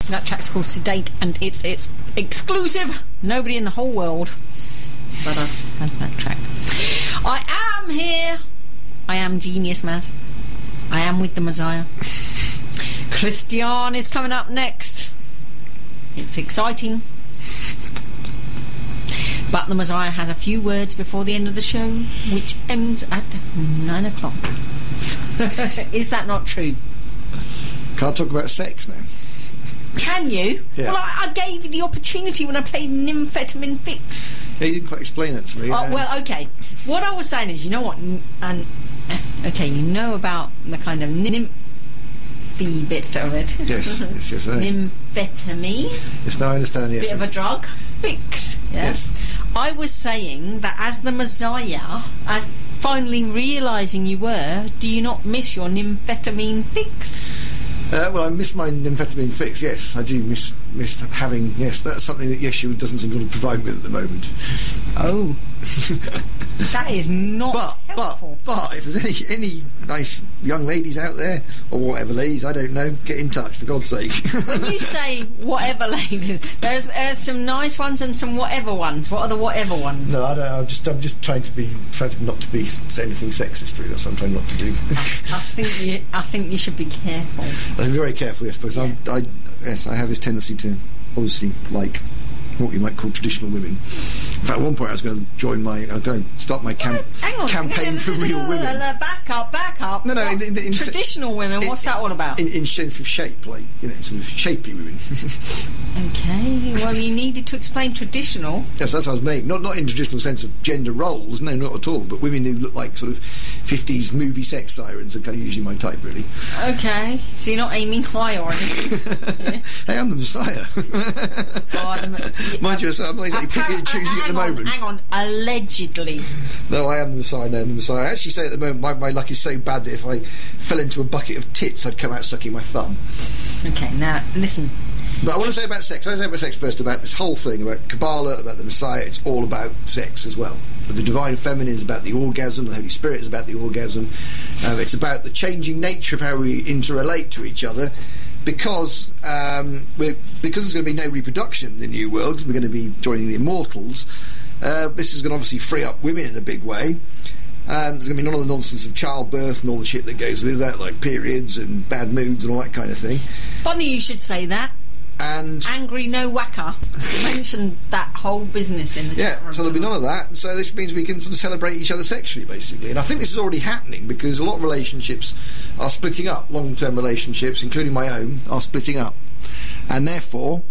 That track's called Sedate, and it's exclusive. Nobody in the whole world but us has that track. I am here. I am Genius Maz. I am with the Messiah. Christian is coming up next. It's exciting. But the Messiah has a few words before the end of the show, which ends at 9 o'clock. Is that not true? Can't talk about sex now. Can you? Yeah. Well, I gave you the opportunity when I played Nymphetamine Fix. Yeah, you didn't quite explain that to me. Oh, well, okay. What I was saying is, you know what? Okay, you know about the kind of nymphy bit of it. Yes. Nymphetamine. Yes, now I understand, yes. Bit of a drug. Fix. Yeah? Yes. I was saying that as the Messiah, as finally realising you were, do you not miss your nymphetamine fix? Well, I miss my nymphetamine fix, yes. I do miss having, yes, that's something that Yeshua doesn't seem to want to provide me with at the moment. Oh. That is not helpful. But if there's any nice young ladies out there, or whatever ladies, I don't know, get in touch, for God's sake. When you say whatever ladies, there's some nice ones and some whatever ones. What are the whatever ones? No, I don't know. I'm just trying to not to be say anything sexist, really. That's what I'm trying not to do. I think you should be careful. I'm very careful, yes, because I have this tendency to obviously like what you might call traditional women. In fact, at one point I was going to start my campaign for real women. Back up. No, in traditional women. What's that all about? In sense of shape, like sort of shapely women. Okay. Well, you needed to explain traditional. Yes, that's what I was making. Not in traditional sense of gender roles. No, not at all. But women who look like sort of 50s movie sex sirens are kind of usually my type, really. Okay. So you're not aiming high or anything. Yeah. Hey, I'm the Messiah. Mind you, I'm not exactly picking and choosing at the moment. Hang on, allegedly. No, I am the Messiah. No, I'm the Messiah. I actually say at the moment my luck is so bad that if I fell into a bucket of tits, I'd come out sucking my thumb. Okay, now listen. But I want to say about sex. I want to say about sex first, about this whole thing, about Kabbalah, about the Messiah. It's all about sex as well. The divine feminine is about the orgasm. The Holy Spirit is about the orgasm. It's about the changing nature of how we interrelate to each other. Because there's going to be no reproduction in the new world, because we're going to be joining the immortals, this is going to obviously free up women in a big way. There's going to be none of the nonsense of childbirth and all the shit that goes with that, like periods and bad moods and all that kind of thing. Funny you should say that. And Angry No Whacker mentioned that whole business in the chat room. So there'll be none of that. So this means we can sort of celebrate each other sexually, basically. And I think this is already happening because a lot of relationships are splitting up. Long-term relationships, including my own, are splitting up. And therefore,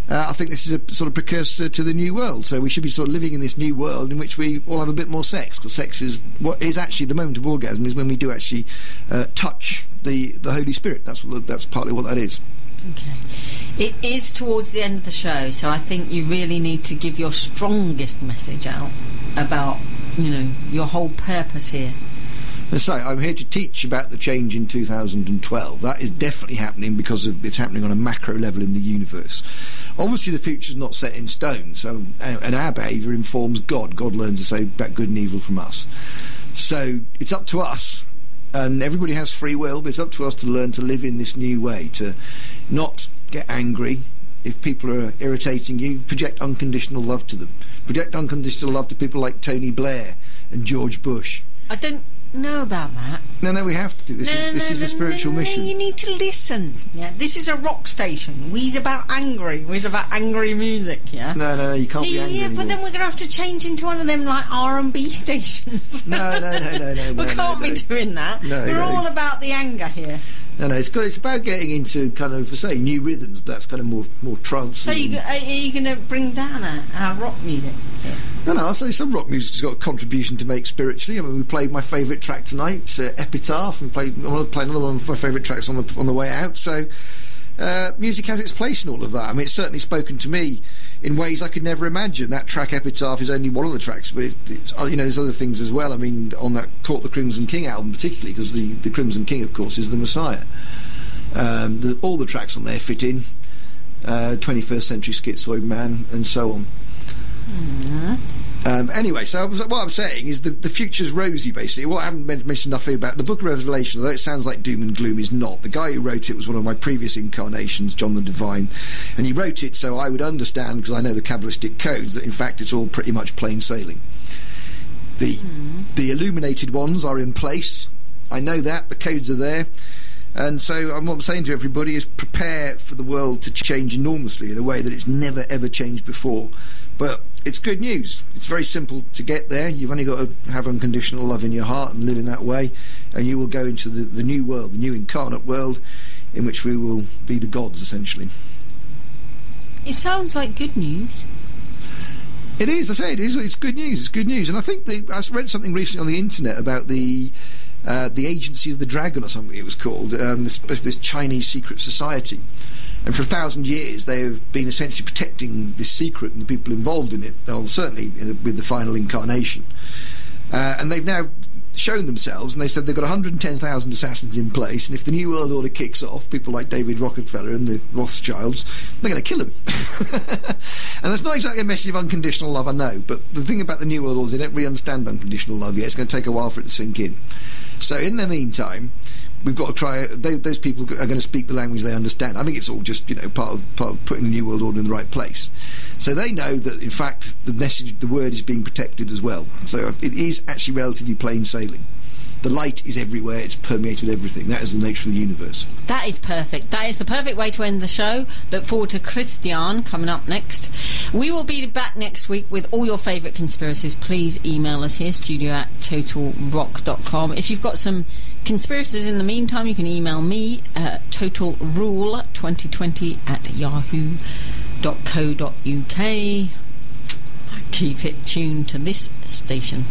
I think this is a sort of precursor to the new world. So we should be sort of living in this new world in which we all have a bit more sex. Because sex is what is actually the moment of orgasm, is when we do actually touch the Holy Spirit. That's partly what that is. Okay. It is towards the end of the show, so I think you really need to give your strongest message out about, your whole purpose here. So I'm here to teach about the change in 2012. That is definitely happening because it's happening on a macro level in the universe. Obviously, the future's not set in stone, and our behaviour informs God. God learns to say about good and evil from us. So it's up to us. And everybody has free will, but it's up to us to learn to live in this new way, to not get angry if people are irritating you. Project unconditional love to them. Project unconditional love to people like Tony Blair and George Bush. I don't know about that. No, we have to do this. This is a spiritual mission. You need to listen. Yeah, this is a rock station. We's about angry music. Yeah. No, you can't be angry. Yeah, but then we're gonna have to change into one of them like R&B stations. No. We can't be doing that. No, we're all about the anger here. No, it's about getting into kind of, say, new rhythms, but that's kind of more trance. So are you going to bring down our rock music? Yeah. No, I'll say some rock music's got a contribution to make spiritually. I mean, we played my favourite track tonight, Epitaph, and I want to play another one of my favourite tracks on the way out. So music has its place in all of that. I mean, it's certainly spoken to me in ways I could never imagine. That track Epitaph is only one of the tracks, but it's there's other things as well. I mean, on that Caught the Crimson King album particularly, because the Crimson King, of course, is the Messiah. All the tracks on there fit in. 21st Century Schizoid Man and so on. Anyway, so what I'm saying is the future's rosy, basically. What I haven't mentioned nothing about the Book of Revelation, although it sounds like doom and gloom, is not. The guy who wrote it was one of my previous incarnations, John the Divine, and he wrote it so I would understand, because I know the Kabbalistic codes, that in fact it's all pretty much plain sailing. The illuminated ones are in place. I know that. The codes are there. And so what I'm saying to everybody is prepare for the world to change enormously in a way that it's never ever changed before. But it's good news. It's very simple to get there. You've only got to have unconditional love in your heart and live in that way, and you will go into the new world, the new incarnate world, in which we will be the gods, essentially. It sounds like good news. It is. I say it is. It's good news. It's good news. And I think I read something recently on the internet about the Agency of the Dragon, or something it was called, this Chinese secret society. And for 1,000 years they have been essentially protecting this secret and the people involved in it, certainly with the final incarnation. And they've now shown themselves, and they said they've got 110,000 assassins in place, and if the New World Order kicks off, people like David Rockefeller and the Rothschilds, they're going to kill him. And that's not exactly a message of unconditional love, I know, but the thing about the New World Order is they don't really understand unconditional love yet. It's going to take a while for it to sink in. So in the meantime, we've got to try. Those people are going to speak the language they understand. I think it's all just part of putting the New World Order in the right place. So they know that in fact the word is being protected as well. So it is actually relatively plain sailing. The light is everywhere. It's permeated everything. That is the nature of the universe. That is perfect. That is the perfect way to end the show. Look forward to Christian coming up next. We will be back next week with all your favourite conspiracies. Please email us here, studio@totalrock.com. If you've got some conspiracies in the meantime, you can email me at totalrule2020@yahoo.co.uk. Keep it tuned to this station.